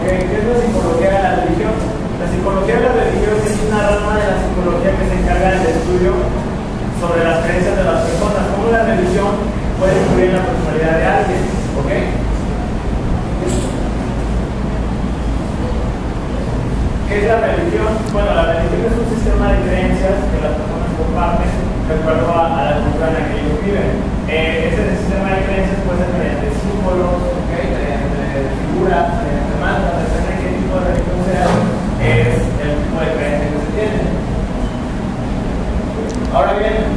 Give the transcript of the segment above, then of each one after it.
Ok, ¿qué es la psicología de la religión? La psicología de la religión es una rama de la psicología que se encarga del estudio sobre las creencias de las personas, cómo la religión puede influir en la personalidad de alguien. ¿Ok? ¿Qué es la religión? Bueno, la religión es un sistema de creencias que las personas comparten de acuerdo a la cultura en la que ellos viven. Ese sistema de creencias puede ser mediante símbolos, ¿okay? Mediante figuras, mediante mantras, depende de qué tipo de religión sea, es el tipo de creencia que se tiene. Ahora bien,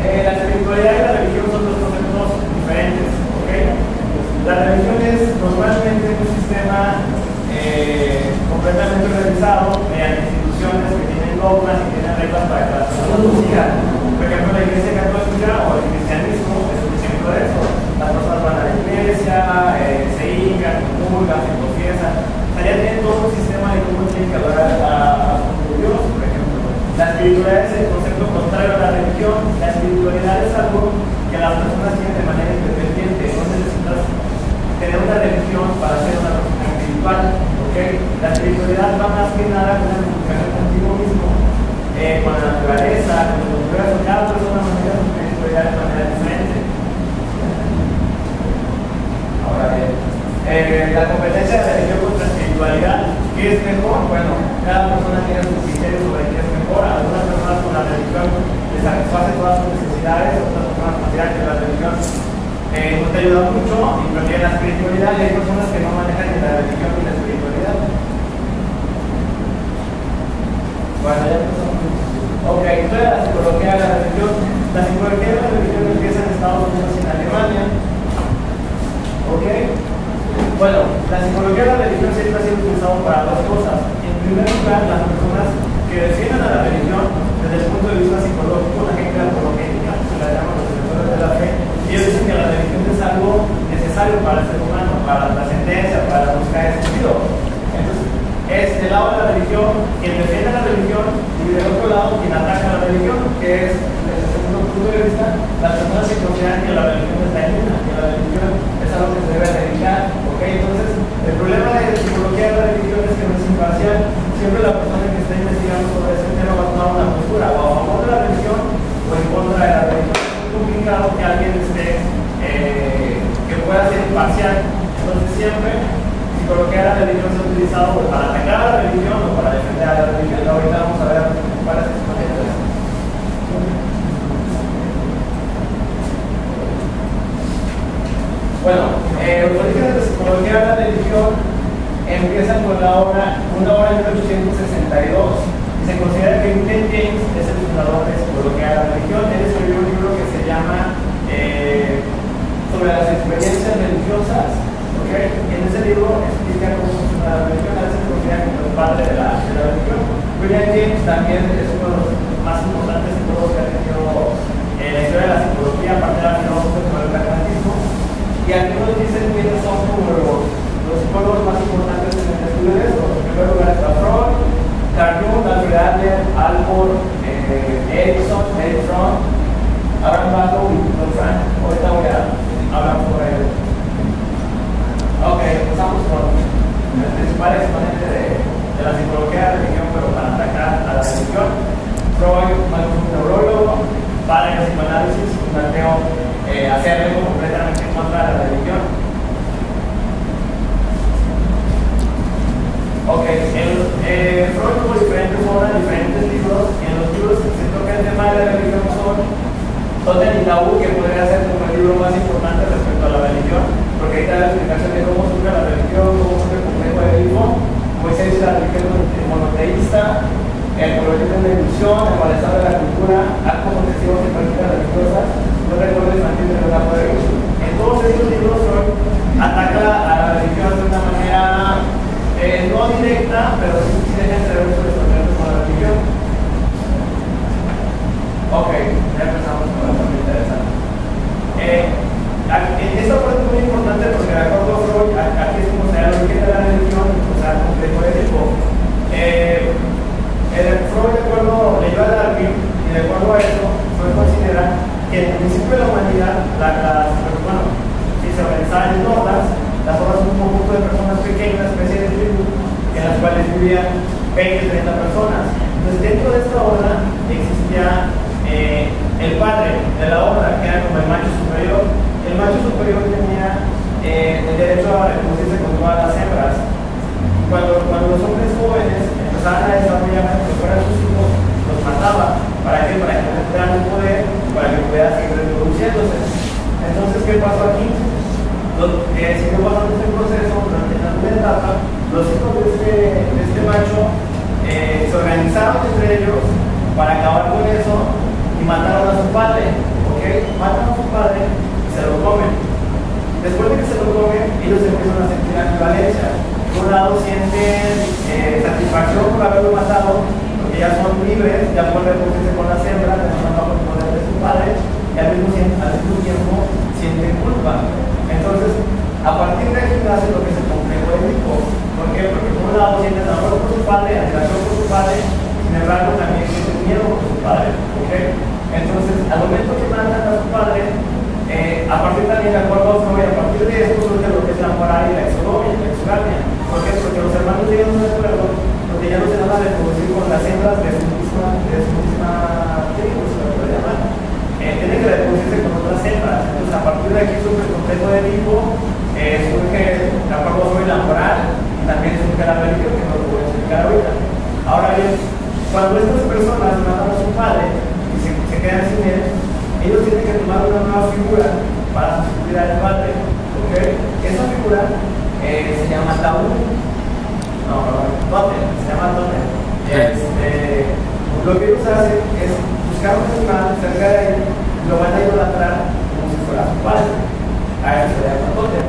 la espiritualidad y la religión son dos conceptos diferentes. ¿Okay? La religión es normalmente un sistema completamente realizado mediante instituciones que tienen dogmas y tienen reglas para que las personas lo sigan. Por ejemplo, la Iglesia Católica o el cristianismo es un ejemplo de eso. Las personas van a la iglesia, se hincan, comulgan, se confiesan. O sea, ya tienen todo un sistema de cómo tienen que adorar a su Dios, por ejemplo. La espiritualidad es el concepto contrario a la religión. La espiritualidad es algo que las personas tienen de manera independiente. No necesitas tener una religión para ser una persona espiritual. ¿Okay? La espiritualidad va más que nada con una comunicación contigo mismo, con la naturaleza, con el universo. Cada persona maneja su espiritualidad de manera diferente. Ahora bien, la competencia de la religión contra la espiritualidad, ¿qué es mejor? Bueno, cada persona tiene sus criterios sobre qué es mejor. Algunas personas con la religión les satisface todas sus necesidades, otras personas consideran que la religión no te ayuda mucho y prefieren la espiritualidad, y hay personas que no manejan ni la religión ni la espiritualidad. Bueno, ya empezamos. Ok, entonces la psicología de la religión. La psicología de la religión empieza en Estados Unidos y en Alemania. Ok. Bueno, la psicología de la religión siempre ha sido utilizado para dos cosas. En primer lugar, las personas que defienden a la religión desde el punto de vista psicológico, la gente apologética, se la llaman los defensores de la fe, ellos dicen que la religión es algo necesario para el ser humano, para la trascendencia, para la búsqueda de sentido. Entonces, es del lado de la religión quien defiende la religión y del otro lado quien ataca la religión, que es, desde el segundo punto de vista, las personas que consideran que la religión está inmune, que la religión es algo que se debe dedicar. ¿Okay? Entonces, el problema de la psicología de la religión es que no es imparcial. Siempre la persona que está investigando sobre ese tema va a tomar una postura o a favor de la religión o en contra de la religión. Es complicado que alguien esté que pueda ser imparcial. Entonces siempre psicología de la religión se ha utilizado para atacar a la religión o para defender a la religión. Ahorita vamos a ver cuáles exponentes. Bueno, los orígenes de psicología de la religión empiezan con una obra en 1862 y se considera que William James es el fundador de psicología de la religión. Él escribió un libro que se llama sobre las experiencias religiosas. ¿Okay? En ese libro explica cómo funciona la religión. A veces se considera como el padre de la religión. William James también es uno de los más importantes psicólogos que ha tenido la historia de la psicología, aparte de la filosofía sobre el pragmatismo. Y algunos dicen quiénes son como los psicólogos más importantes en el estudio de esto. En primer lugar está Freud, Carl Jung, Alfred Adler, Alport, Erickson, Eric Fromm, Abraham Maslow y Viktor Frankl. Ahorita voy a hablar sobre ellos. Ok, empezamos con el principal exponente de la psicología de la religión, pero para atacar a la religión. Freud, un neurólogo, padre de psicoanálisis, un planteo hacerlo completamente en contra de la religión. Ok, Freud tuvo diferentes obras, diferentes libros. En los libros que se toca el tema de la religión son Totem y Tabú, que podría ser como el libro más importante respecto a la religión, porque ahí está la explicación de cómo surge la religión, cómo surge el complejo de Edipo. Moisés y la religión monoteísta, el proyecto de la ilusión, el malestar de la cultura, actos obsesivos y prácticas religiosas, los recuerdos infantiles de la poder. En todos estos libros Freud ataca a la religión de una manera no directa, pero sí deja entrever sus relaciones con la religión. Ok, ya empezamos con la parte interesante. Esta parte es muy importante porque de acuerdo a Freud, aquí es como se da el origen de la religión, o sea, el complejo de Edipo. Freud, de acuerdo, leyó a Darwin y de acuerdo a eso, Freud considera que el principio de la humanidad, si se organizaban en hordas, las hordas son un conjunto de personas pequeñas, una especie de tribu, raza, los hijos de este macho se organizaron entre ellos para acabar con eso y mataron a su padre. ¿Ok? Matan a su padre y se lo comen. Después de que se lo comen, ellos empiezan a sentir ambivalencia. Por un lado sienten satisfacción por haberlo matado, porque ya son libres, ya pueden reproducirse con las hembras, ya no bajo el poder de su padre, y al mismo tiempo sienten culpa. Entonces, a partir de aquí nace lo que es el complejo de Edipo. ¿Por qué? Porque por un lado sienten amor por su padre, admiración por su padre, sin embargo también sienten miedo por su padre. ¿Ok? Entonces, al momento que matan a su padre, a partir también de acuerdo a Freud, a partir de esto surge lo que es la moral y la exogamia. ¿Por qué? Porque los hermanos llegan a un acuerdo donde ya no se van a reproducir con las hembras de su misma tribu, se lo puede llamar. Tienen que reproducirse con otras hembras. Entonces, a partir de aquí surge el complejo de Edipo, surge de acuerdo a Freud la moral y también surge la religión, que no lo voy a explicar ahorita. Ahora bien, cuando estas personas matan a su padre y se quedan sin él, ellos tienen que tomar una nueva figura para sustituir al padre. ¿Okay? Esa figura se llama tabú. Tótem, se llama tótem. Lo que ellos hacen es buscar un animal cerca de él y lo van a idolatrar como si fuera su padre. A eso se le llama tótem.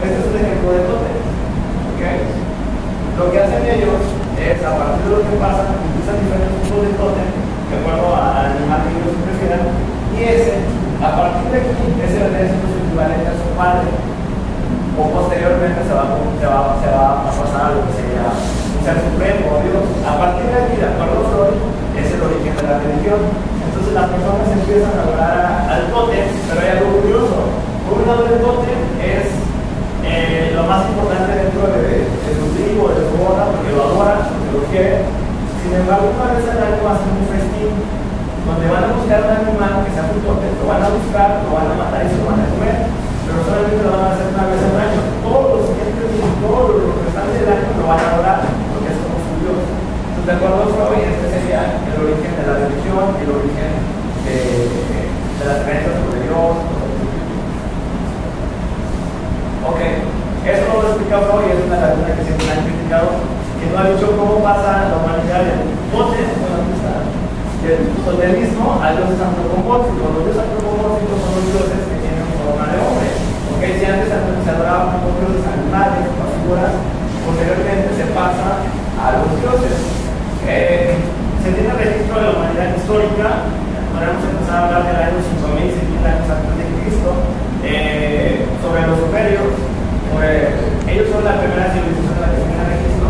Este es un ejemplo de tótem. ¿Okay? Lo que hacen ellos es, a partir de lo que pasa, utilizan diferentes tipos de tótem de acuerdo al animal que ellos prefieran, y ese, a partir de aquí, ese vendría siendo su equivalente a su padre, o posteriormente se va a pasar a lo que sería un ser supremo, Dios. A partir de aquí, de acuerdo a Freud, es el origen de la religión. Entonces las personas empiezan a adorar al tótem, pero hay algo curioso. Por un lado, el tótem es lo más importante dentro de su tribu, de su boda, porque lo adoran, porque lo quieren. Sin embargo, una vez al año hacen un festín donde van a buscar un animal que sea un tótem, lo van a buscar, lo van a matar y se lo van a comer, pero solamente lo van a hacer una vez al año. Todos los siguientes días, todos los restantes del año lo van a adorar, porque es como su Dios. Entonces, de acuerdo a Freud, este sería el origen de la religión, el origen de las creencias sobre Dios. Ok, eso no lo ha explicado Freud, es una laguna que siempre han criticado, que no ha dicho cómo pasa la humanidad del tótem, del totemismo a dioses antropomórficos. Los dioses antropomórficos son los dioses que tienen forma de hombre. ¿Okay? Si antes se adoraban como dioses animales o figuras, posteriormente se pasa a los dioses. Se tiene registro de la humanidad histórica, podríamos empezar a hablar del año 5000, 6000 años antes de Cristo, sobre los sumerios. Ellos son la primera civilización de la que se tiene registro.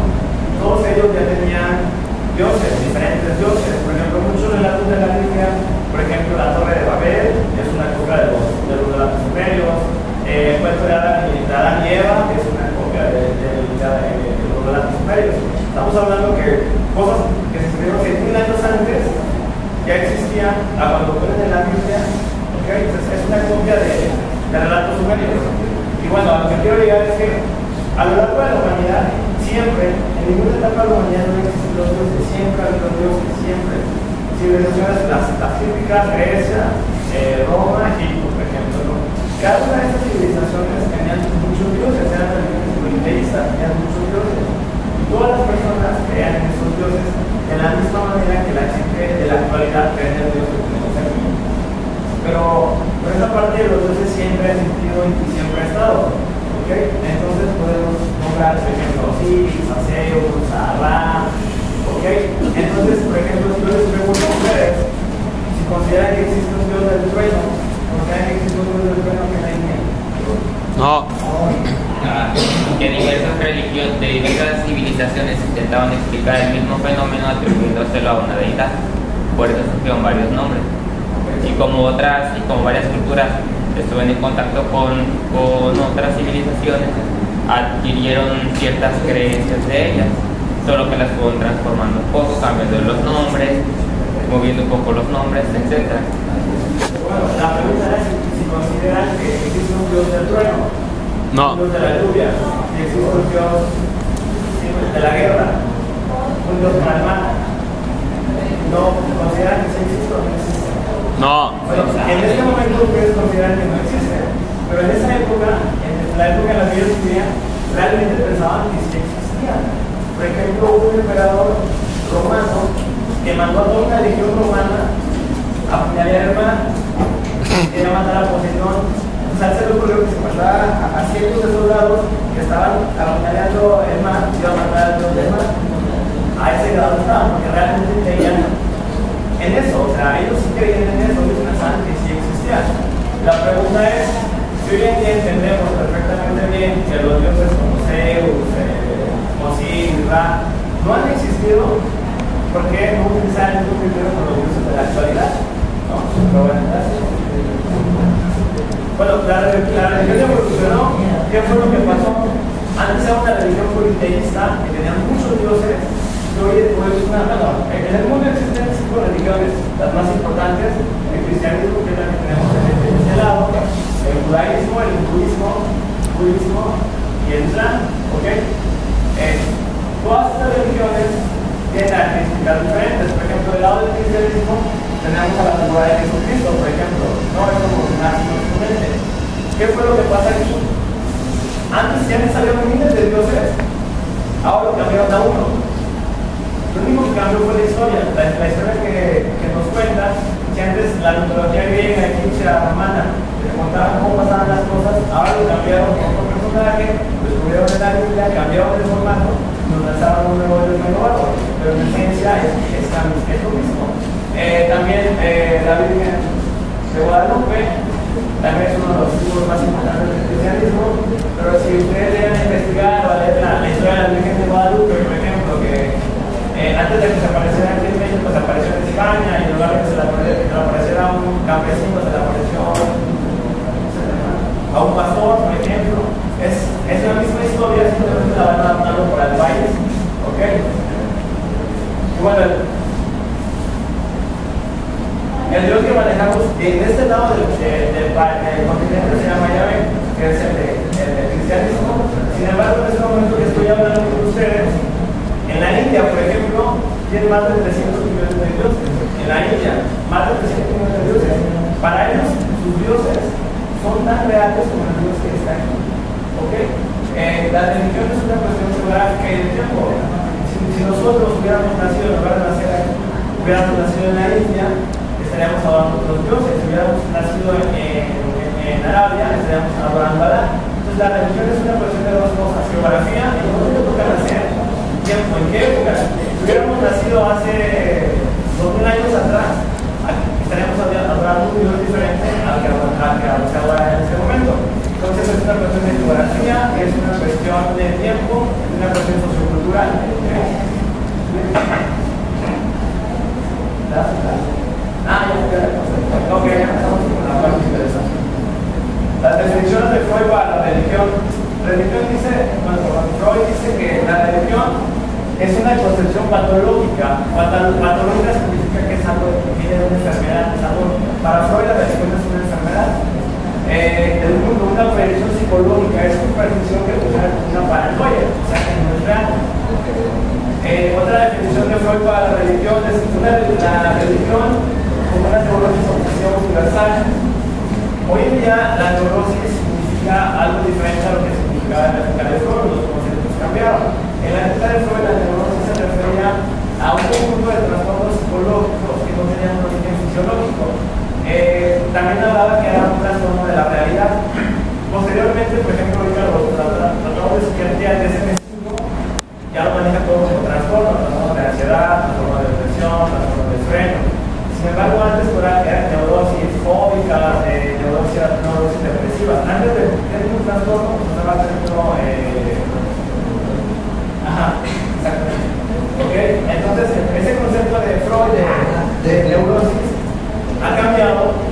Todos ellos ya tenían dioses, diferentes dioses. Por ejemplo, muchos relatos de la Biblia, por ejemplo, la Torre de Babel es una copia de los relatos sumerios. El cuento de Adán y Eva es una copia de los relatos sumerios. Estamos hablando que cosas que se escribieron 6000 años antes ya existían a cuando ponen en la Biblia. ¿Okay? Entonces, es una copia de relatos sumerios. Y bueno, a lo que quiero llegar es que a lo largo de la humanidad, siempre, en ninguna etapa de la humanidad no existen los dioses, siempre hay los dioses, siempre. Civilizaciones, las típicas, Grecia, Roma, Egipto, por ejemplo, ¿no? Cada una de estas civilizaciones tenían muchos dioses, eran religiones politeístas, tenían muchos dioses. Y todas las personas creían en esos dioses de la misma manera que la gente de la actualidad cree en el dios que tenemos aquí. Pero por esa parte de los dioses siempre ha existido y siempre ha estado. ¿Okay? Entonces podemos nombrar, por ejemplo, Osiris, a Zeus, a Ra. ¿Okay? Entonces, por ejemplo, si yo les pregunto a ustedes si consideran que existe un dios del trueno, ¿consideran que existe un dios del trueno que no hay ni? No. Que de diversas civilizaciones intentaban explicar el mismo fenómeno atribuyéndoselo a una deidad. Por eso surgieron varios nombres. Y como varias culturas estuvieron en contacto con otras civilizaciones, adquirieron ciertas creencias de ellas, solo que las fueron transformando un poco, cambiando los nombres, moviendo un poco los nombres, etc. Bueno, la pregunta es si consideran que existe un dios del trueno, No. un dios de la lluvia, si existe un dios de la guerra, un dios para el mar. ¿No consideran que sí existe o no existe? No. Bueno, en este momento ustedes consideran que no existe, pero en esa época, en la época en la que ellos vivían, realmente pensaban que sí existían. Por ejemplo, hubo un emperador romano que mandó a toda una legión romana a apuñalar el mar, quería matar a Poseidón. O sea, se le ocurrió que se mandara a cientos de soldados que estaban apuñalando el mar, y iban a matar al dios del mar. A ese grado estaban, porque realmente creían en eso. O sea, ellos sí creían en eso, ellos pensaban que sí existían. La pregunta es, si hoy en día entendemos perfectamente bien que los dioses como Zeus, Osiris, Ra, no han existido, ¿por qué no utilizar el mismo criterio con los dioses de la actualidad? ¿No? Pero bueno, gracias. Bueno, la religión evolucionó. ¿Qué fue lo que pasó? Antes era una religión politeísta que tenía muchos dioses, y hoy es una. Bueno, en el mundo existen 5 religiones, las más importantes: el cristianismo, que es la que tenemos en este lado, el judaísmo, el budismo y el islam. ¿Ok? Todas estas religiones tienen características diferentes. Por ejemplo, del lado del cristianismo tenemos a la figura de Jesucristo, por ejemplo. No es como un exponente. ¿Qué fue lo que pasa aquí? Antes ya había miles de dioses, ahora lo cambiaron a uno. Lo único que cambió fue la historia. La historia que nos cuenta, que antes la mitología griega, egipcia, romana, que contaban cómo pasaban las cosas, ahora lo cambiaron con otro personaje, lo descubrieron en la Biblia, cambiaron de formato, nos lanzaron un nuevo Dios renovado, pero en esencia es lo mismo. También la Virgen de Guadalupe también es uno de los símbolos más importantes del cristianismo, pero si ustedes llegan a investigar o a leer la historia de la Virgen de Guadalupe, por ejemplo, que antes de que se apareciera aquí en México, se apareció en España, y en lugar de que se le apareciera a un campesino, se le apareció a un pastor, por ejemplo. Es la misma historia, simplemente la van adaptando por el país. ¿Ok? Y bueno, el Dios que manejamos en este lado del continente se llama Yahvé, que es el del cristianismo. Sin embargo, en este momento que estoy hablando con ustedes, en la India, por ejemplo, tienen más de 300 millones de dioses. En la India, más de 300 millones de dioses. Para ellos, sus dioses son tan reales como el Dios que está aquí. ¿Ok? La religión es una cuestión geográfica y de tiempo. Si nosotros hubiéramos nacido, en lugar de nacer aquí, hubiéramos nacido en la India, estaríamos adorando a otros dioses. Si hubiéramos nacido en Arabia, estaríamos adorando a Alá. Entonces, la religión es una cuestión de dos cosas: geografía y dónde te toca nacer, tiempo, en qué época. Si hubiéramos nacido hace 2000 años atrás, estaríamos adorando un Dios diferente al que se adora en este momento. Entonces, es una cuestión de geografía, es una cuestión de tiempo, es una cuestión sociocultural. Ok, ya empezamos con la parte interesante. Las definiciones de Freud para la religión. Religión dice, Freud dice que la religión es una concepción patológica. Patológica significa que es algo que viene de una enfermedad. Para Freud la religión es una enfermedad. El mundo, una predicción psicológica, es una predicción que funciona como una paranoia, o sea que no es real. Otra definición de Freud para la religión es la religión como una neurosis obsesiva universal. Hoy en día la neurosis significa algo diferente a lo que significaba en la época de Freud, los conceptos cambiaron. En la época de Freud la neurosis se refería a un conjunto de trastornos psicológicos que no tenían un origen fisiológico. También hablaba que era un trastorno de la realidad. Posteriormente, por ejemplo, ahorita los trastornos de psiquiatría de ese estilo ya lo maneja todo como trastorno de ansiedad, trastorno de depresión, trastorno de sueño. Sin embargo, antes eran neurosis fóbicas, neurosis depresivas. Antes de tener un trastorno, pues se va a tener uno. Exactamente. ¿Okay? Entonces, ese concepto de Freud de neurosis ha cambiado.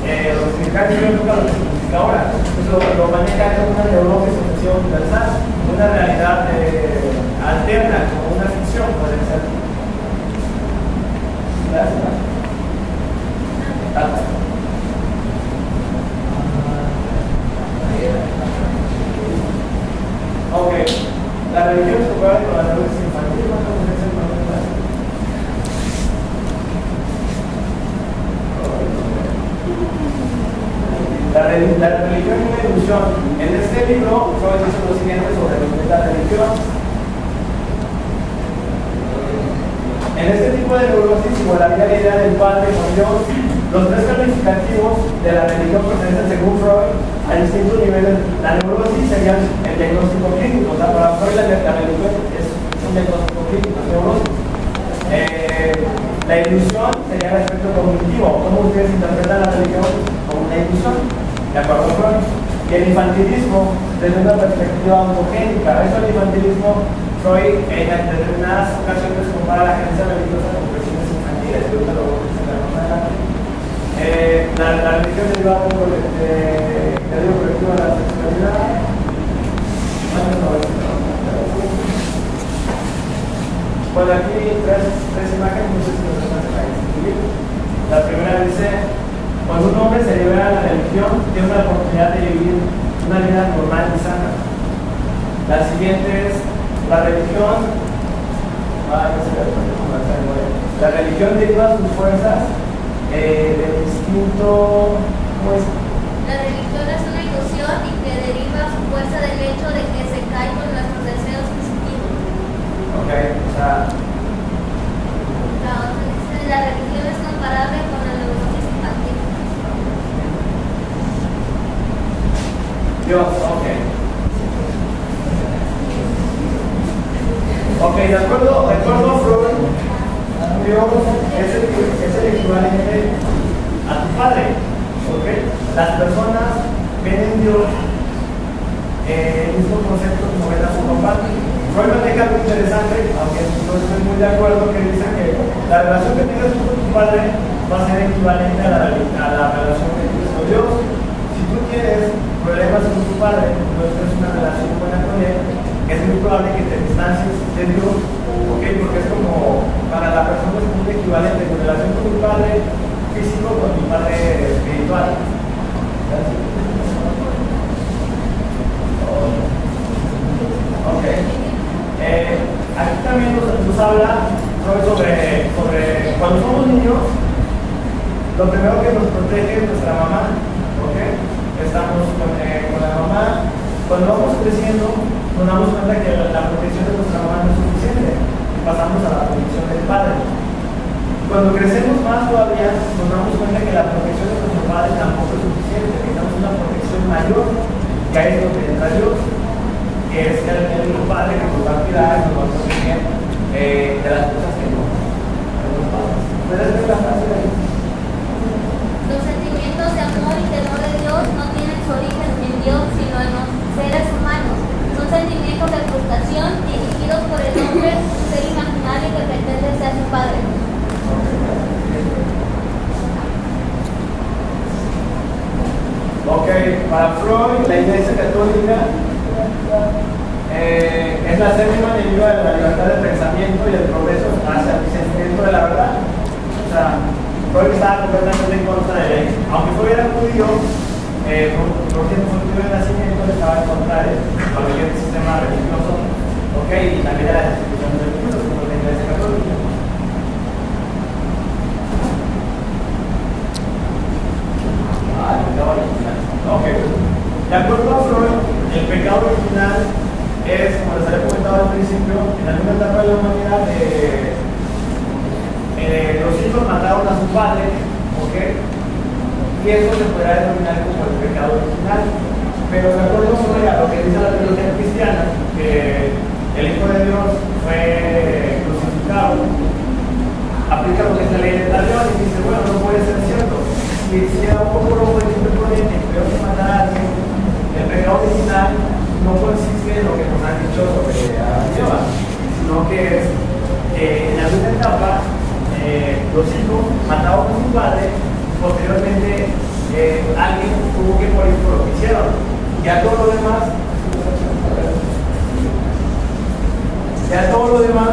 Lo que significa que nunca lo que significa ahora. Pues lo maneja como una neurosis obsesiva universal, una realidad alterna, como una ficción, puede ser. Gracias. Ok, la religión se compara con la neurosis infantil. La religión es una ilusión religión. En este libro, Freud dice lo siguiente sobre lo que es la religión. En este tipo de neurosis igualaría la idea del padre con Dios. Los tres calificativos de la religión pertenecen, según Freud, a distintos niveles. La neurosis sería el diagnóstico clínico. O sea, para Freud la religión es un diagnóstico clínico, neurosis. La ilusión sería el aspecto cognitivo. ¿Cómo ustedes interpretan la religión? Como una ilusión, de acuerdo con Freud. Y el infantilismo desde una perspectiva ontogénica. Eso el infantilismo, Freud en determinadas ocasiones compara la creencia religiosa con cuestiones infantiles. Yo te lo voy a presentar más adelante. La religión derivada del colectivo de la sexualidad. Bueno, aquí tres imágenes, no sé si nos alcanzan a distinguir. La primera dice: cuando un hombre se libera de la religión, tiene una oportunidad de vivir una vida normal y sana. La siguiente es: la religión deriva sus fuerzas del instinto. ¿Cómo es? La religión es una ilusión y que deriva su fuerza del hecho de que se cae con nuestros deseos instintivos. Ok, o sea. La otra dice: la religión es comparable con la neurosis infantil. Dios, ok. Ok, de acuerdo a Freud, Dios es el equivalente a tu padre. ¿Okay? Las personas ven en Dios el mismo concepto como ven a su papá. Freud maneja algo interesante, aunque no estoy muy de acuerdo, que dice que la relación que tienes tú con tu padre va a ser equivalente a la relación que tienes con Dios. Si tú tienes problemas con tu padre, no tienes una relación buena con él, es muy probable que te distancies de Dios, ¿okay? Porque es como, para la persona es muy equivalente tu relación con tu padre físico con tu padre espiritual. Ok. Aquí también nos habla sobre cuando somos niños, lo primero que nos protege es nuestra mamá. ¿Okay? Estamos con la mamá. Cuando vamos creciendo, nos damos cuenta que la protección de nuestra mamá no es suficiente y pasamos a la protección del padre. Cuando crecemos más todavía, nos damos cuenta que la protección de nuestro padre tampoco es suficiente, necesitamos una protección mayor, y ahí es donde entra Dios, que es el padre que nos va a cuidar, nos va a proteger de las cosas que no pasan. ¿Puedes ver la frase de ahí? Los sentimientos de amor y temor de Dios no tienen su origen en Dios, sino en los seres humanos. Son sentimientos de frustración dirigidos por el hombre, un ser imaginario que pretende ser su padre. Ok, para Freud, la Iglesia Católica es la séptima enemiga de la libertad de pensamiento y el progreso hacia el discernimiento de la verdad. O sea, Freud estaba completamente en contra de él. Aunque Freud era judío, por tiempo judío de nacimiento, estaba en contra de cualquier sistema religioso, ok, y también de las instituciones religiosas como la Iglesia Católica. Ok, de acuerdo a Freud, el pecado original es, como les había comentado al principio, en alguna etapa de la humanidad, los hijos mataron a su padre, ¿ok? Y eso se podrá denominar como el pecado original. Pero de acuerdo a Freud, a lo que dice la teología cristiana, que el Hijo de Dios fue crucificado, aplica lo que es la ley de talión y dice, bueno, no puede ser cierto. Si era un poco rojo de imprudente y peor que matar a alguien, el pecado original no consiste en lo que nos han dicho sobre Adán y Eva, sino que es en alguna etapa los hijos mataron a su padre, posteriormente alguien tuvo que morir por lo que hicieron. Ya todo lo demás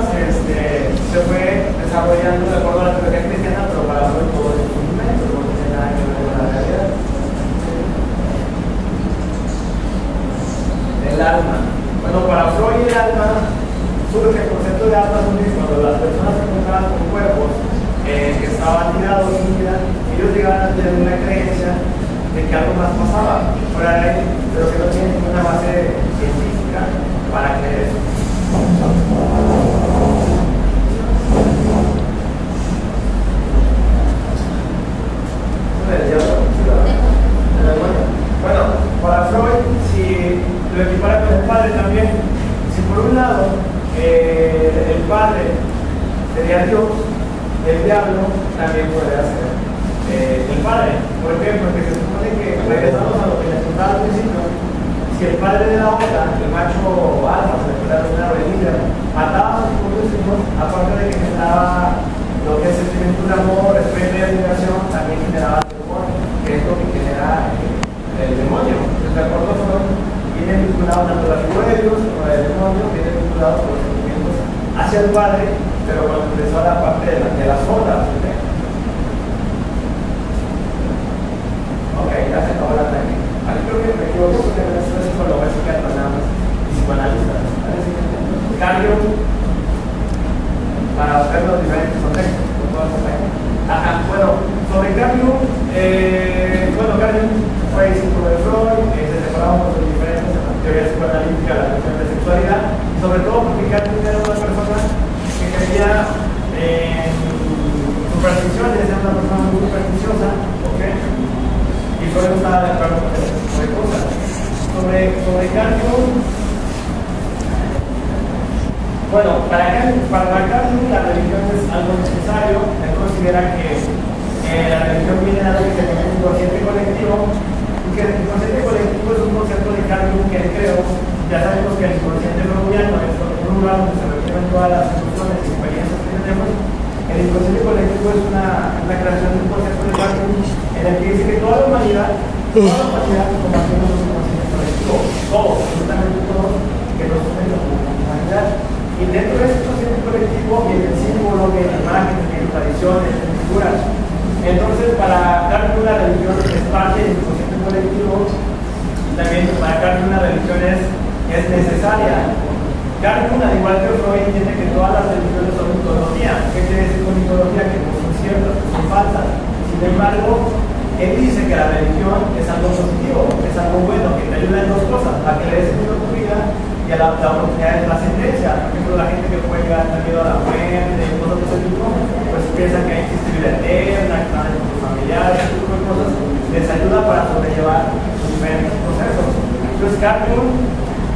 se fue desarrollando de acuerdo a la teología cristiana, pero para Freud todo es un invento, no tiene nada que ver con la realidad. El alma. Bueno, para Freud el alma surge el concepto de alma cuando las personas se encontraban con cuerpos que estaban tirados sin vida, ellos llegaban a tener una creencia de que algo más pasaba fuera de él, pero que no tiene ninguna base científica para creer eso. Bueno, para Freud, si lo equipara con el padre también, si por un lado el padre sería Dios, el diablo también podría ser el padre. ¿Por qué? Porque se supone que, regresamos a lo que les contaba al principio, si el padre de la otra, el macho alfa, se le puede dar el líder, mataba a sus propios hijos, aparte de que generaba lo que es sentimiento de amor, respeto y admiración, también generaba temor, que es lo que genera el demonio. Entonces, de acuerdo con Freud, viene vinculado tanto la figura de Dios como la del demonio, viene vinculado con los sentimientos hacia el padre, pero cuando empezó la parte de las ondas. Ok, ya se acabó la técnica. Aquí creo que me equivoco porque no es psicólogo, es psiquiatra nada más, y psicoanalista. Cambio para ver los diferentes contextos. Ajá, bueno, sobre Carnot, Carnot fue discípulo de Freud, se separaron por sus diferentes en la teoría psicoanalítica, la cuestión de sexualidad, sobre todo porque Carnot era una persona que creía en supersticiones, era una persona muy supersticiosa, ¿ok? Y Freud no estaba de acuerdo con ese tipo de cosas. Sobre Carnot, bueno, para Carnot la religión es algo necesario. Él considera que la religión viene a dar que tiene un inconsciente colectivo y que el inconsciente colectivo es un concepto de Carnot que él creó. Ya sabemos que el inconsciente freudiano es un lugar donde se refieren todas las emociones y experiencias que tenemos. El inconsciente colectivo es una creación de un concepto de Carnot en el que dice que toda la humanidad compartimos un inconsciente colectivo, todos, absolutamente todos, que nos unen como humanidad. Y dentro de ese consciente colectivo viene el símbolo, viene la imagen, viene tradiciones, figuras. Entonces, para Carnot la religión es parte del consciente colectivo. También para Carnot una religión es necesaria. Carnot, al igual que Freud, entiende que todas las religiones son mitología. ¿Qué quiere decir con mitología? Que no son ciertas, que son falsas. Sin embargo, él dice que la religión es algo positivo, es algo bueno, que te ayuda en dos cosas: a que le des sentido a tu vida y a la oportunidad de trascendencia. Por ejemplo, la gente que puede llegar a tener miedo a la muerte y cosas de ese tipo, pues piensa que existe vida eterna, que están con sus familiares, ese tipo de cosas, les ayuda para sobrellevar sus diferentes procesos. Entonces, Carnot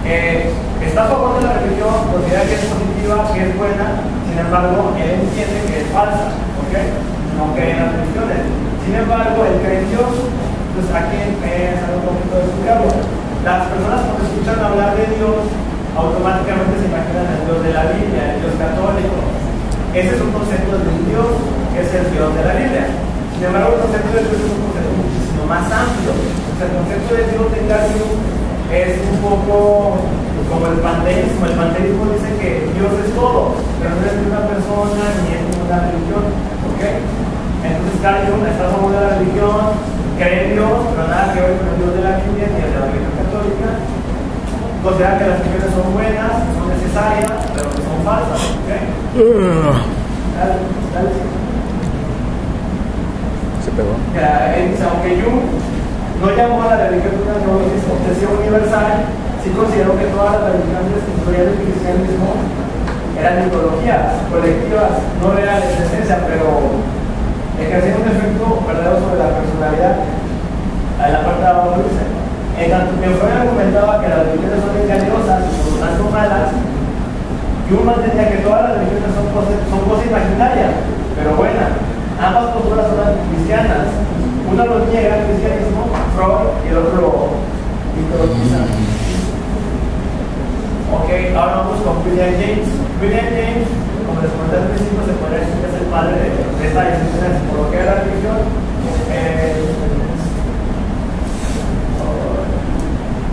está a favor de la religión, considera que es positiva, que es buena, sin embargo, él entiende que es falsa, ¿ok? No cree en las religiones. Sin embargo, él cree en Dios. Entonces, aquí es algo un poquito de explicarlo. Las personas cuando escuchan hablar de Dios, automáticamente se imaginan el Dios de la Biblia, el Dios católico. Ese es un concepto de un Dios, que es el Dios de la Biblia. Sin embargo, el concepto de Dios es un concepto muchísimo más amplio. O sea, el concepto de Dios de Carnot es un poco como el panteísmo. El panteísmo dice que Dios es todo, pero no es una persona ni es una religión. ¿Ok? Entonces, Carnot está a favor de la religión, cree en Dios, pero nada que ver con el Dios de la Biblia ni el de la religión católica. Considera que las religiones son buenas, son necesarias, pero que son falsas. ¿Okay? Dale. Se pegó. Él dice, aunque Jung no llamó a la religión una obsesión universal, sí consideró que todas las religiones, incluyendo el cristianismo, eran mitologías colectivas, no reales de esencia, pero ejercían un efecto verdadero sobre la personalidad. En la parte de abajo dice, en tanto que Freud argumentaba que las religiones son engañosas y por lo tanto malas, Jung mantenía que todas las religiones son cosas imaginarias, pero buenas. Ambas posturas son anticristianas. Una lo niega el cristianismo, Freud, y el otro lo mitologiza. Ok, ahora vamos con William James. William James, como les comenté al principio, se podría decir que es el padre de esta disciplina de psicología de la religión.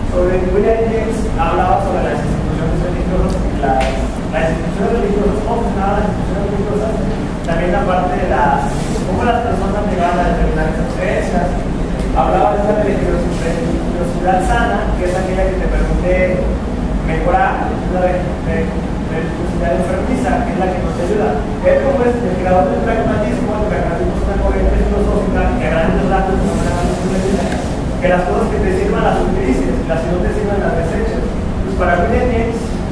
Sobre William James hablaba sobre las instituciones religiosas, las instituciones religiosas, cómo funcionaban las instituciones religiosas, también la parte de cómo las personas llegaban a determinadas creencias. Hablaba de esta religiosidad sana, que es aquella que te permite mejorar, la religiosidad enfermiza, que es la que nos ayuda. Él, como es el creador del pragmatismo es una corriente filosófica que a grandes rasgos no se llama que las cosas que te sirvan las utilices, las que no te sirvan las deseches. Pues para mí,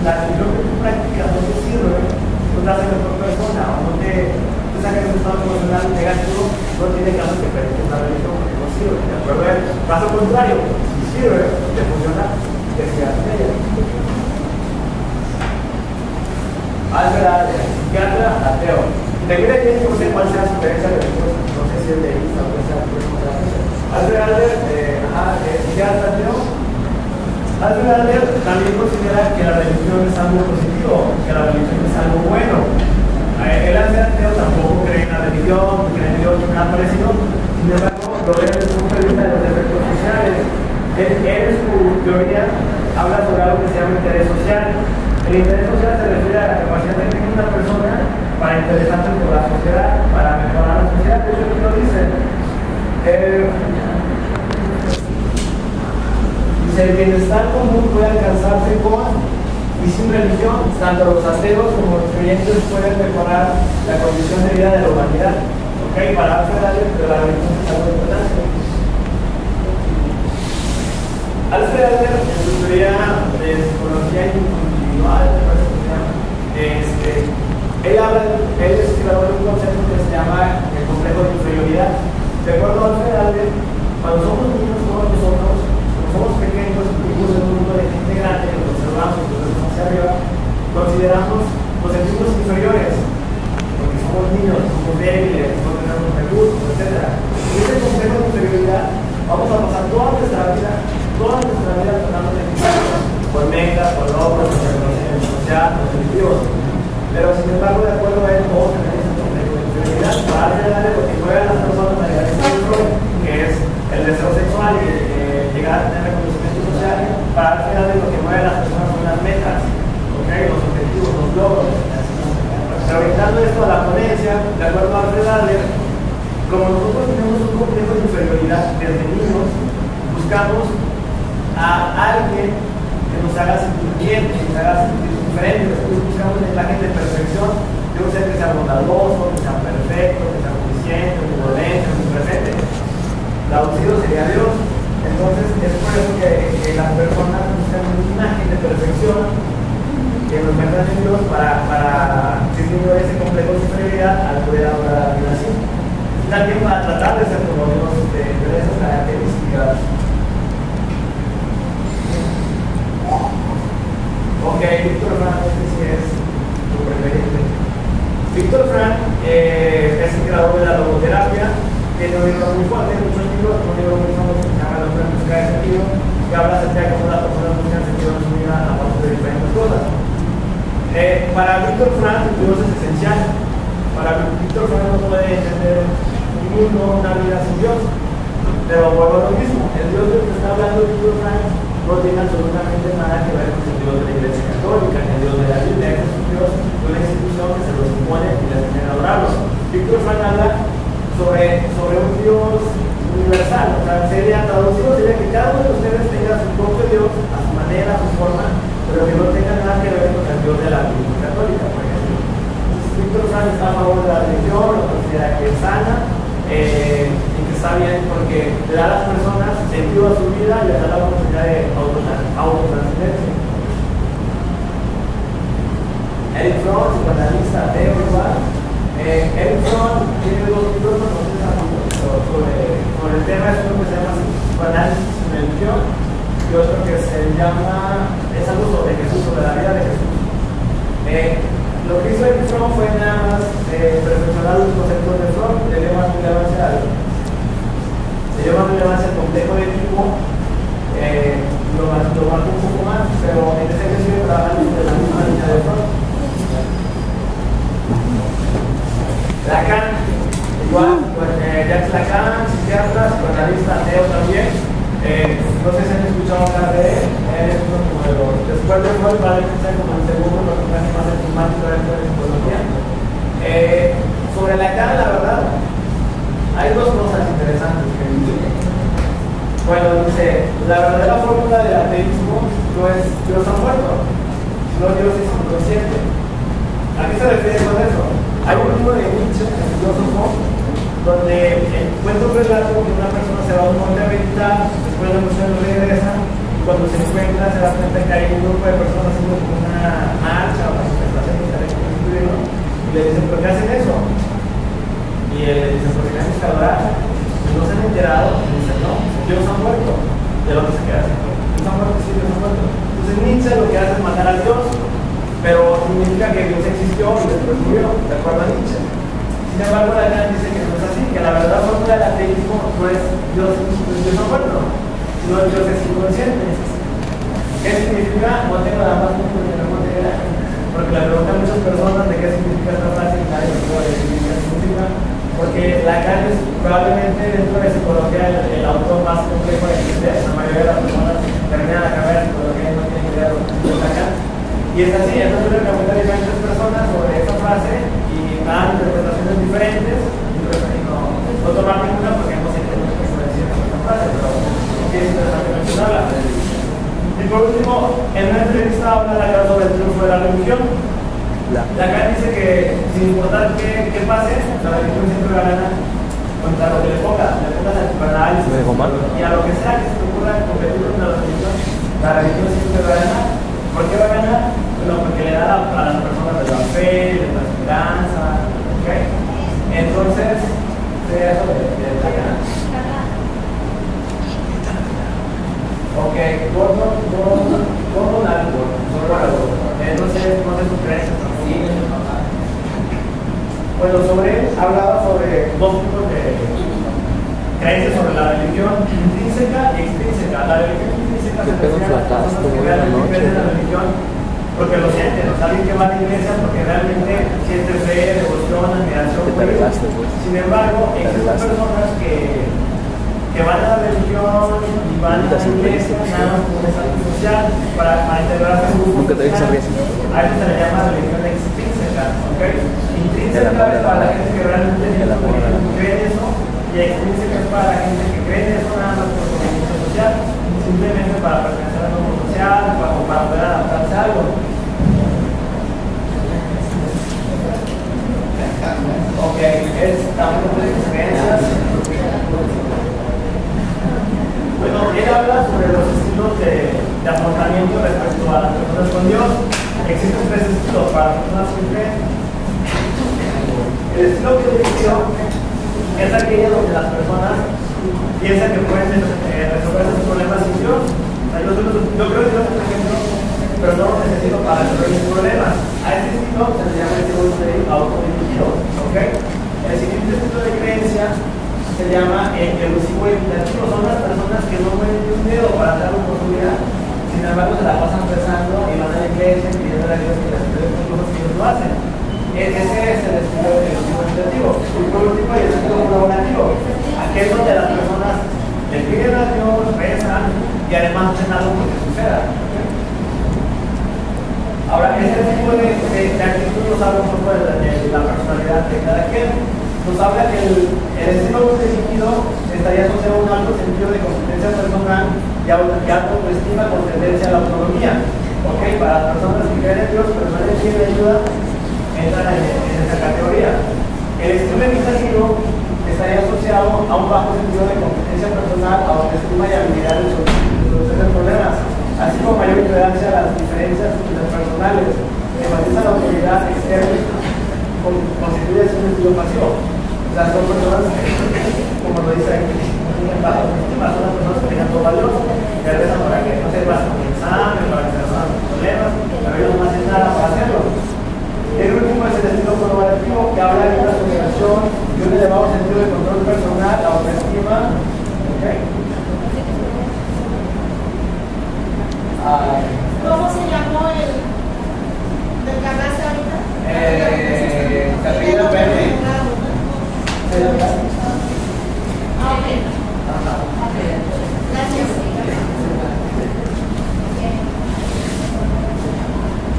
la religión que tú practicas no te sirve, no te hace mejor persona, o no te saca de un estado emocional negativo, no tiene caso que practiques la religión porque no sirve, ¿de acuerdo? Caso contrario, si sirve, te funciona, te quedas en ella. Albert Adler, psiquiatra ateo. De mí no sé cuál sea su creencia religiosa, no sé si es de Isa o que sea Albert Adler, psiquiatra ateo. Albert Adler también considera que la religión es algo positivo, que la religión es algo bueno. El Albert ateo tampoco cree en la religión, no cree en Dios, ni nada parecido. Sin embargo, lo ve desde el punto de vista de los efectos sociales. Él en su teoría habla sobre algo que se llama interés social. El interés social se refiere a la capacidad que tiene una persona para interesarse por la sociedad, para mejorar la sociedad. De hecho, aquí lo dice. Dice, el bienestar común puede alcanzarse con y sin religión. Tanto los ateos como los creyentes pueden mejorar la condición de vida de la humanidad. ¿Ok? Para Alfred Adler, la religión es algo importante. Alfred Adler, en su teoría de psicología individual, él es creador de un concepto que se llama el complejo de inferioridad. De acuerdo a Alfred Adler, cuando somos niños, todos nosotros, cuando somos pequeños, vivimos en un mundo de gente grande, que nos observamos, que nos vemos hacia arriba, nos sentimos inferiores, porque somos niños, somos débiles, no tenemos recursos, etc. Y ese complejo de inferioridad, vamos a pasar toda nuestra vida tratando de quitarnos por metas, por logros, por reconocimiento social, por objetivos. Pero sin embargo, de acuerdo a él, todos tenemos un complejo de inferioridad. Para darle lo que mueve a las personas a llegar a este centro, que es el deseo sexual y llegar a tener reconocimiento social. Para darle lo que mueve a las personas son las metas, ¿okay? Los objetivos, los logros. Pero orientando esto a la ponencia, de acuerdo a Alfred Adler, como nosotros tenemos un complejo de inferioridad desde niños, buscamos a alguien que nos haga sentir bien, que nos haga sentir diferentes. Buscamos una imagen de perfección de un ser que sea bondadoso, que sea perfecto, que sea omnisciente, omnipotente, omnipresente. Traducido sería Dios. Entonces es por eso que las personas buscan una imagen de perfección que nos metan en Dios para disminuir ese complejo de superioridad al poder adorar a Dios así. También para tratar de ser como Dios de esas características. Ok, Víctor Frank, este sí es tu preferente. Víctor Frank es el creador de la logoterapia, tiene un libro muy fuerte, muchos libros, un libro muy famoso que se llama La búsqueda de sentido, que habla acerca de cómo las personas buscan sentido en su vida a partir de diferentes cosas. Para Víctor Frank, Dios es esencial. Para Víctor Frank no puede entender un mundo, una vida sin Dios. Pero vuelvo a lo mismo, el Dios del que está hablando Víctor Frank no tiene absolutamente nada que ver con el Dios de la Iglesia Católica, ni el Dios de la Biblia. Es un Dios de una institución que se los impone y les tiene a adorarlos. Víctor Frank habla sobre un Dios universal. O sea, sería que cada uno de ustedes tenga su propio Dios, a su manera, a su forma, pero que no tenga nada que ver con el Dios de la Iglesia Católica, por ejemplo. Entonces, Víctor Frank está a favor de la religión, lo considera que es sana, y que está bien porque le da a las personas sentido a su vida y le da la oportunidad de autotranscendencia. Eric Fromm, psicoanalista ateo igual. Eric Fromm tiene dos libros sobre el tema, es uno que se llama Psicoanálisis y Religión y otro que se llama, es algo sobre Jesús, sobre la vida de Jesús. Lo que hizo Eric Fromm fue nada más perfeccionar los conceptos de Fromm, le dio más relevancia al complejo de tipo, lo marcó un poco más, pero en ese ejercicio trabajando de la misma línea de Fromm. Lacan, igual, Jacques Lacan, psiquiatra, psicoanalista, ateo también. No sé si han escuchado hablar de él, es uno como de los. Después de Freud, va a ser como el segundo, lo que casi más enigmático dentro de la psicología. Sobre Lacan, la verdad, hay dos cosas interesantes que dice. Bueno, dice, la verdadera fórmula del ateísmo no es Dios ha muerto, sino Dios es inconsciente. ¿A qué se refiere con eso? Hay un libro de Nietzsche, el filósofo, donde encuentra un relato que una persona se va a un monte a meditar, después la emoción regresa, y cuando se encuentra se da cuenta que hay un grupo de personas haciendo una marcha o manifestación y le dicen, ¿por qué hacen eso? Y él le dice, porque tenemos que adorar. Y no se han enterado, y dicen, no, Dios ha muerto. Y el otro se queda así, Dios ha muerto, sí, Dios ha muerto. Entonces Nietzsche lo que hace es matar a Dios, pero significa que Dios existió y después murió, de acuerdo a Nietzsche. Sin embargo, Lacan dice que no es así, que la verdadera fórmula del ateísmo no es Dios ha muerto, sino Dios es inconsciente. ¿Qué significa? No tengo nada más punto de la porque le preguntan a muchas personas de qué significa esta frase y nadie sabe de qué significa, porque Lacan es probablemente dentro de psicología el autor más complejo de existir. La mayoría de las personas terminan la carrera de psicología y no tienen idea de lo que es Lacan. Y es así, entonces le preguntan a diferentes personas sobre esta frase y dan interpretaciones diferentes y no tomar ninguna porque no sé qué es lo que se decir con esta frase, pero sí es interesante mencionarla. Y por último, en una entrevista habla Lacan sobre el triunfo de la religión. Lacan dice que sin importar qué pase, la religión siempre va a ganar contra lo que le ponga el análisis y a lo que sea que se te ocurra competir con la religión siempre va a ganar. ¿Por qué va a ganar? Bueno, porque le da a las personas de la fe, de la esperanza, ¿ok? Entonces, eso de Lacan. Ok, Gordon Allport, no sé sus creencias también. Bueno, hablaba sobre dos tipos de creencias sobre la religión intrínseca y extrínseca. La religión intrínseca se refiere a las personas que realmente creen en la religión porque lo sienten, o sea, alguien que va a la iglesia porque realmente siente fe, devoción, admiración. Sin embargo, existen personas que van a la religión y van a la iglesia nada más como un estatus social para integrarse en un grupo social. A eso se le llama religión extrínseca, ¿ok? Intrínseca es para la gente que realmente cree en eso y extrínseca es para la gente que cree en eso nada más por conveniencia social, simplemente para pertenecer a un grupo social o para poder adaptarse a algo. Ok, es también de sus creencias. Bueno, él habla sobre los estilos de afrontamiento respecto a las personas con Dios. Existen tres estilos para las personas que creen. El estilo que definió es aquello donde las personas piensan que pueden resolver sus problemas sin Dios. Yo creo que Dios es un ejemplo, pero no lo necesito para resolver mis problemas. A este estilo se le llama el estilo autodirigido. ¿Okay? El siguiente estilo de creencia se llama elusivo evitativo. Son las personas que no mueven ni un dedo para dar una oportunidad, sin embargo se la pasan rezando y van a la iglesia pidiendo a Dios que les ayude con cosas que ellos no hacen. Ese es el estilo elusivo evitativo. Y por último, el estilo colaborativo, aquel donde las personas le piden a Dios, rezan y además hacen algo porque suceda. Ahora, este tipo de actitud nos habla un poco de la personalidad de cada quien. Nos habla que el estilo dirigido estaría asociado a un alto sentido de competencia personal y autoestima con tendencia a la autonomía. ¿Ok? Para las personas que creen en Dios, pero no les piden ayuda, entran en esa categoría. El estilo evitativo estaría asociado a un bajo sentido de competencia personal, autoestima y habilidad de solucionar problemas, así como mayor tolerancia a las diferencias interpersonales, enfatiza la autoridad externa y constituye un estilo pasivo. O sea, son personas que, como lo dice aquí, son las personas que tengan todo valor, que rezan para que no se pasen un examen, para que se resuelvan sus problemas, pero ellos no hacen nada para hacerlo. El último es el estilo colaborativo, que habla de una asociación y un elevado sentido de control personal, autoestima. ¿Okay? ¿Cómo se llamó el del que hablaste ahorita? Catrina Verde. Ok. Gracias.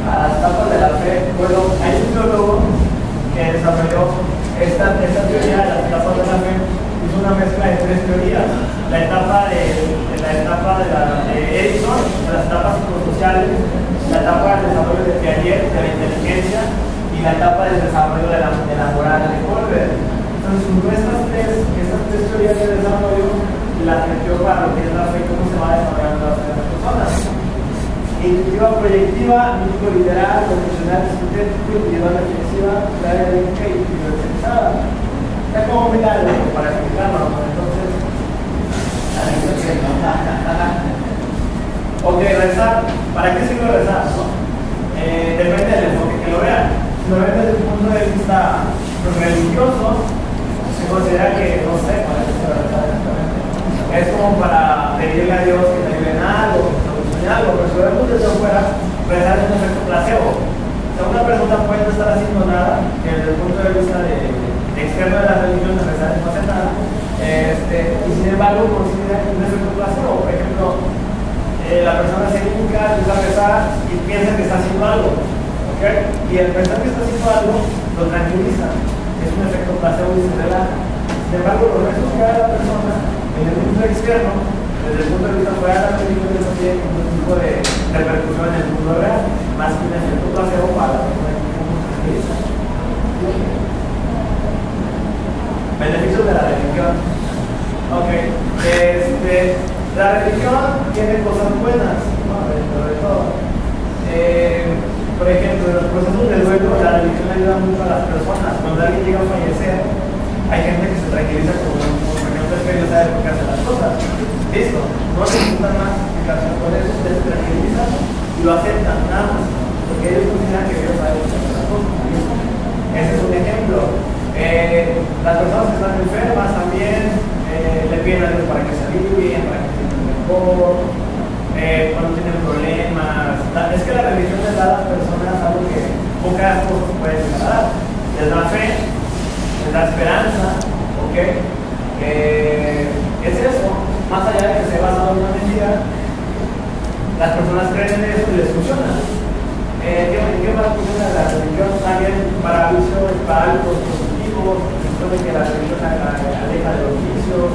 A las etapas de la fe, bueno, hay un teólogo que desarrolló esta teoría de las etapas de la fe. Hizo una mezcla de tres teorías: la etapa de Erickson, de las etapas psicosociales, la etapa del desarrollo de Piaget, de la inteligencia, y la etapa del desarrollo de la moral de Colbert. Entonces, estas tres teorías de desarrollo las metió para lo que es la fe Intuitiva proyectiva, mítico literal, convencional sintético, individual reflexiva, área lírica y universalizada. Ya como muy largo para explicarlo, entonces. Ok, rezar. ¿Para qué sirve rezar? ¿No? Depende del enfoque que lo vean. Si lo ven desde un punto de vista religioso, se considera que, no sé, para qué sirve rezar exactamente. Es como para pedirle a Dios que te ayude en algo, algo, pero si lo vemos desde afuera, rezar es un efecto placebo. O sea, una persona puede no estar haciendo nada, que desde el punto de vista externo de la religión, rezar no hace nada, y sin embargo considera que es un efecto placebo. Por ejemplo, la persona se hinca, empieza a rezar y piensa que está haciendo algo, ¿okay? Y el pensar que está haciendo algo lo tranquiliza, es un efecto placebo y se relaja. Sin embargo, los restos que haga la persona en el mundo externo, desde el punto de vista fuera de la religión, no tiene ningún tipo de repercusión en el mundo real, más que un efecto placebo para la persona que no se utiliza. Beneficios de la religión. Ok, la religión tiene cosas buenas, ¿no? Dentro de todo. Por ejemplo, en los procesos de duelo, la religión ayuda mucho a las personas. Cuando alguien llega a fallecer, hay gente que se tranquiliza con ejemplo, es que ellos saben por qué hacen las cosas. Listo, no necesitan más explicación con eso, ustedes se tranquilizan y lo aceptan, nada más, porque ellos consideran que Dios sabe por qué hacen las cosas. Ese es un ejemplo. Las personas que están enfermas también le piden a Dios para que se alivien, para que se sientan mejor, cuando tienen problemas. Es que la religión les da a las personas algo que pocas cosas pueden dar. Les da fe, les da esperanza, ¿ok? Es eso, más allá de que se basa en una mentira, las personas creen en eso y les funciona. ¿Qué más funciona la religión? También para vicios, para hábitos positivos, de que la religión aleja de los vicios,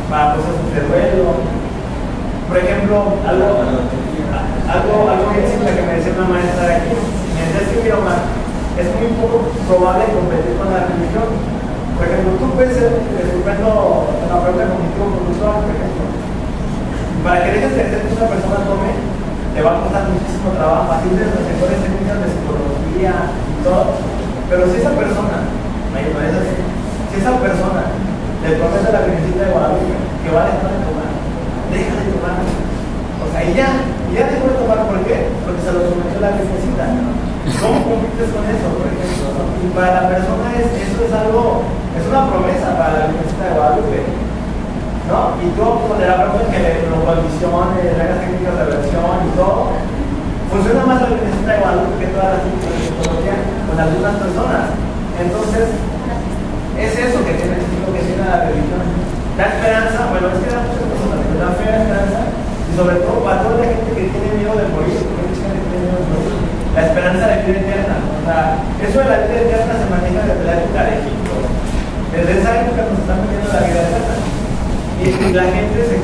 para procesos de duelo. Por ejemplo, algo bien simple que me decía una maestra de aquí, me decía que mira, Omar, es muy poco probable competir con la religión. Por ejemplo, tú puedes ser estupendo en la prueba cognitivo-conductual, por ejemplo. Para que dejes de ser que una persona tome, te va a costar muchísimo trabajo, así de las mejores técnicas de psicología y todo. Pero si esa persona, si esa persona le promete a la Virgencita de Guadalupe que va a dejar de tomar, deja de tomar. O sea, y ya dejó de tomar, ¿por qué? Porque se lo prometió la Virgencita. ¿Cómo compites con eso, por ejemplo? ¿No? Y para la persona eso es algo, es una promesa para la Virgencita de Guadalupe, ¿no? Y tú, con la broma que lo condicione, le hagas técnicas de aversión y todo, funciona más la Virgencita de Guadalupe que todas las técnicas de psicología con algunas personas. Entonces, es eso que tiene la religión. Da esperanza, bueno, es que da muchas cosas, da fe, da esperanza, y sobre todo para toda la gente que tiene miedo de morir, porque hay mucha gente que tiene miedo de morir. La esperanza de vida eterna. O sea, eso de la vida eterna se maneja desde la época de Egipto. Desde esa época nos están pidiendo la vida eterna. Y la gente se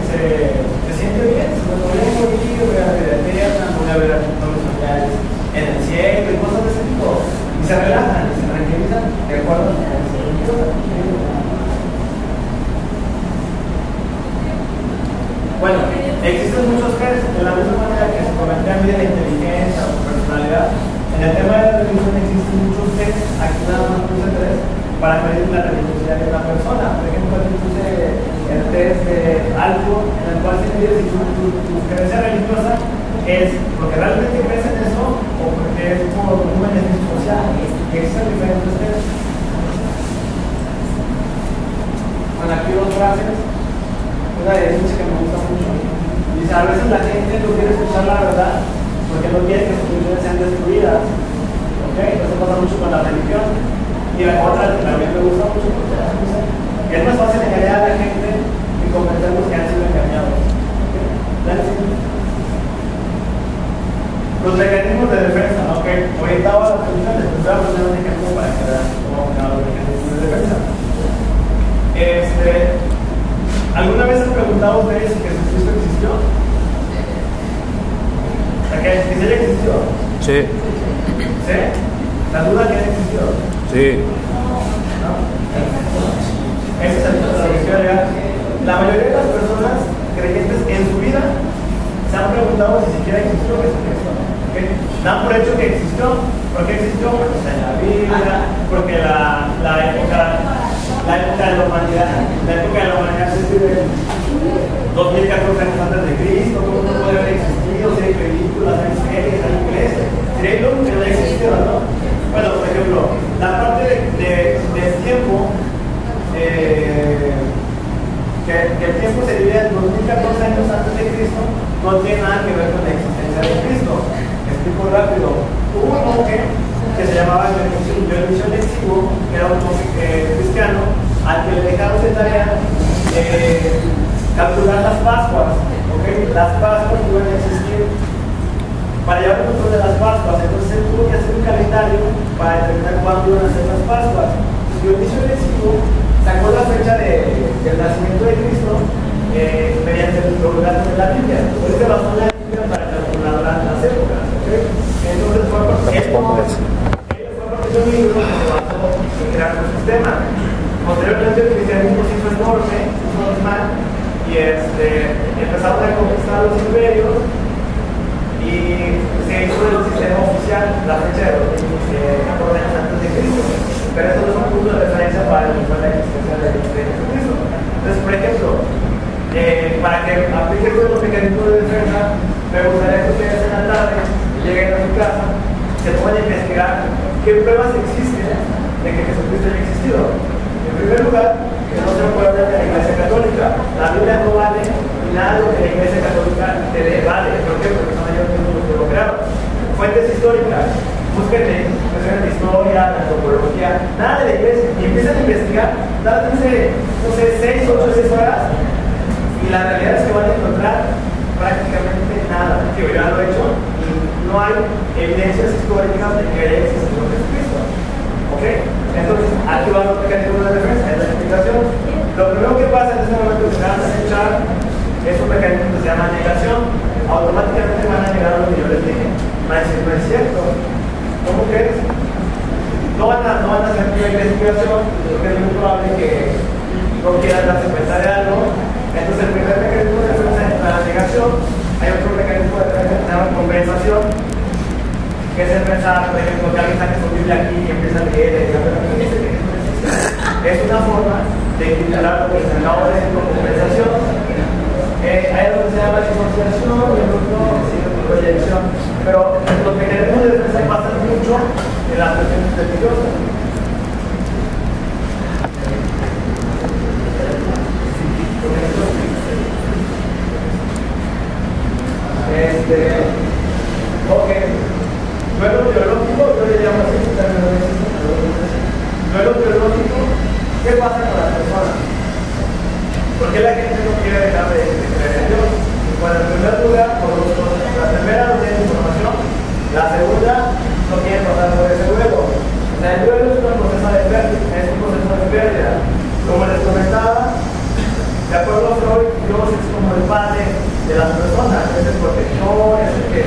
siente bien. Se me voy a morir, voy a la vida eterna, voy a ver a los nobles sociales en el cielo y cosas de ese tipo. Y se relajan y se tranquilizan de acuerdo a la religiosa. Bueno, existen muchos genes, de la misma manera que se comentan de la inteligencia o personalidad. En el tema de la religión existen muchos genes, aquí nada más puse 3, para medir la religiosidad de una persona. Por ejemplo, aquí puse el test de algo, en el cual se mide si tu creencia religiosa es porque realmente crees en eso o porque es por un beneficio social. Y existen diferentes tests. Bueno, aquí 2 frases. Una de ellas que me gusta mucho. Dice, a veces la gente no quiere escuchar la verdad porque no quiere que sus religiones sean destruidas. ¿Ok? Eso pasa mucho con la religión. Y la otra que también me gusta mucho porque es más fácil engañar a la gente y convencerlos que han sido engañados. ¿Okay? Los mecanismos de defensa, ¿no? Ok, orientado a las soluciones, les voy a poner un ejemplo para que vean cómo funcionan los mecanismos de defensa. ¿Alguna vez han preguntado ustedes si Jesucristo existió? ¿Que sí existió? Sí. ¿Sí? ¿La duda que existió? Sí. ¿No? Ese es el punto de la historia. La mayoría de las personas creyentes en su vida ¿Se han preguntado si siquiera existió Jesucristo? ¿Okay? Dan por hecho que existió. ¿Por qué existió? Pues en la Biblia, porque la época de la humanidad se escribe 2014 años antes de Cristo. ¿Cómo no puede haber existido? Si hay películas, hay series, hay iglesias. Sería ilógico que no haya existido, ¿no? Bueno, por ejemplo, la parte del tiempo, que el tiempo se divide en 2014 años antes de Cristo, no tiene nada que ver con la existencia de Cristo. Explico rápido. Hubo un monje que se llamaba Dionisio Lexivo, que era un monje cristiano, al que le dejaron de tarea capturar las Pascuas. ¿Okay? Las Pascuas iban a existir para llevar el control de las Pascuas. Entonces él tuvo que hacer un calendario para determinar cuándo iban a ser las Pascuas. Dionisio Lexivo sacó la fecha del nacimiento de Cristo mediante el relato de la Biblia. Entonces se basó en la Biblia para calcular las épocas. ¿Okay? Entonces fue porque un libro que se basó en crear un sistema. Posteriormente el cristianismo se hizo enorme, y empezaron a conquistar los imperios y se hizo el sistema oficial la fecha de 2014 años antes de Cristo. Pero eso no es un punto de referencia para demostrar la existencia de Jesucristo. Entonces, por ejemplo, para que aplique todos los mecanismos de defensa, me gustaría que ustedes en la tarde lleguen a su casa, se puedan investigar qué pruebas existen de que Jesucristo haya existido. En primer lugar, que no se puede hablar de la Iglesia Católica. La Biblia no vale ni nada de lo que la Iglesia Católica te vale. ¿Por qué? Porque son ellos mismos que lo crearon. Fuentes históricas. Busquen cuestiones de historia, de antropología, nada de la iglesia, y empiezan a investigar, dándose, no sé, 6 o 10 horas, y la realidad es que van a encontrar prácticamente nada, que ya lo he hecho, y no hay evidencias históricas de que haya existido Jesucristo. ¿Ok? Entonces, aquí van los mecanismos de defensa, es la explicación. Lo primero que pasa en este momento es que van a escuchar esos mecanismos que se llaman negación, automáticamente van a llegar a los niveles de van a decir, no es cierto. ¿Cómo crees? No van a hacer una investigación, porque es muy probable que no quieran darse cuenta de algo. Entonces, el primer mecanismo de defensa es la negación. Hay otro mecanismo de defensa que se llama compensación, que es el pensar, por ejemplo, que alguien saque su Biblia aquí y empieza a leer y dice, pero ¿qué dice que eso no existe? Es una forma de equiparar lo que se acaba de decir con compensación. Hay algo que se llama disociación y otro proyección. Pero los mecanismos de defensa pasan mucho en las cuestiones religiosas. Ok. Duelo teológico, yo le llamo así, duelo teológico, ¿qué pasa con las personas? ¿Por qué la gente no quiere dejar de creer en Dios? Bueno, en primer lugar, por dos cosas. La primera no tiene información, la segunda no quiere pasar por ese duelo. O sea, el duelo es un proceso de pérdida. Como les comentaba, de acuerdo a Freud, Dios es como el padre de las personas, es el protector, es el que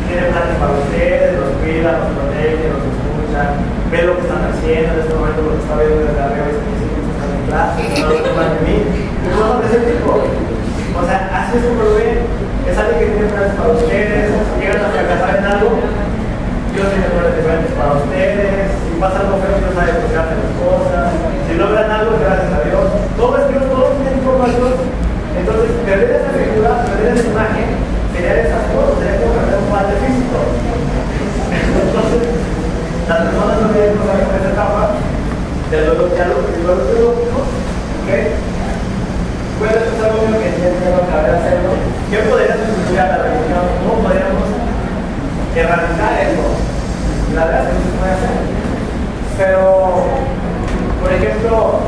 tiene planes para ustedes, los cuida, los protege, los escucha, ve lo que están haciendo, en este momento lo que está viendo desde arriba es que están en clase, no lo toman de mí. Y no de ese tipo. O sea, así es como lo ven. Es alguien que tiene planes para ustedes, llegan a fracasar en algo, Dios tiene planes diferentes para ustedes, si pasa algo feo, Dios sabe por qué hacen las cosas, si logran algo, gracias a Dios. Todo es Dios, todo tiene información. Entonces, perder esa figura, perder esa imagen, sería desastroso, sería como perder un padre físico. Entonces, las personas no quieren pasar por esa etapa del duelo teológico, ¿ok? Puede ser algo que tiene que acabar de hacerlo. ¿Qué podría sustituir a la religión? ¿Cómo podríamos erradicar eso? La verdad es que no se puede hacer. Pero, por ejemplo,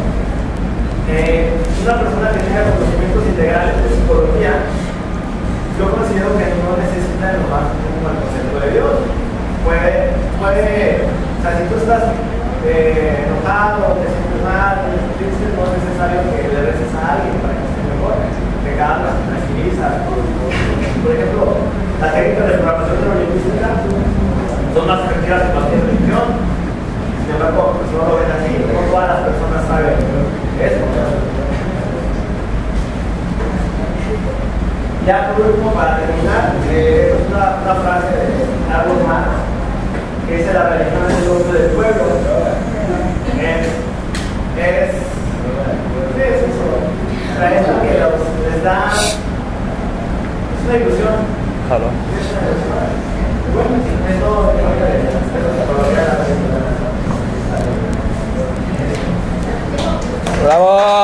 una persona que tenga conocimientos integrales de psicología, yo considero que no necesita nomás un concepto de Dios. Puede, o sea, si tú estás enojado, te sientes mal, triste, no es necesario que le reces a alguien para que esté mejor. Te calmas, te tranquilizas. Por ejemplo, las técnicas de programación neurolingüística son más efectivas que cualquier religión. Sin embargo, pues no lo ven así, no todas las personas saben eso. Ya por último, para terminar, Claro. Bueno, eso ¡Bravo!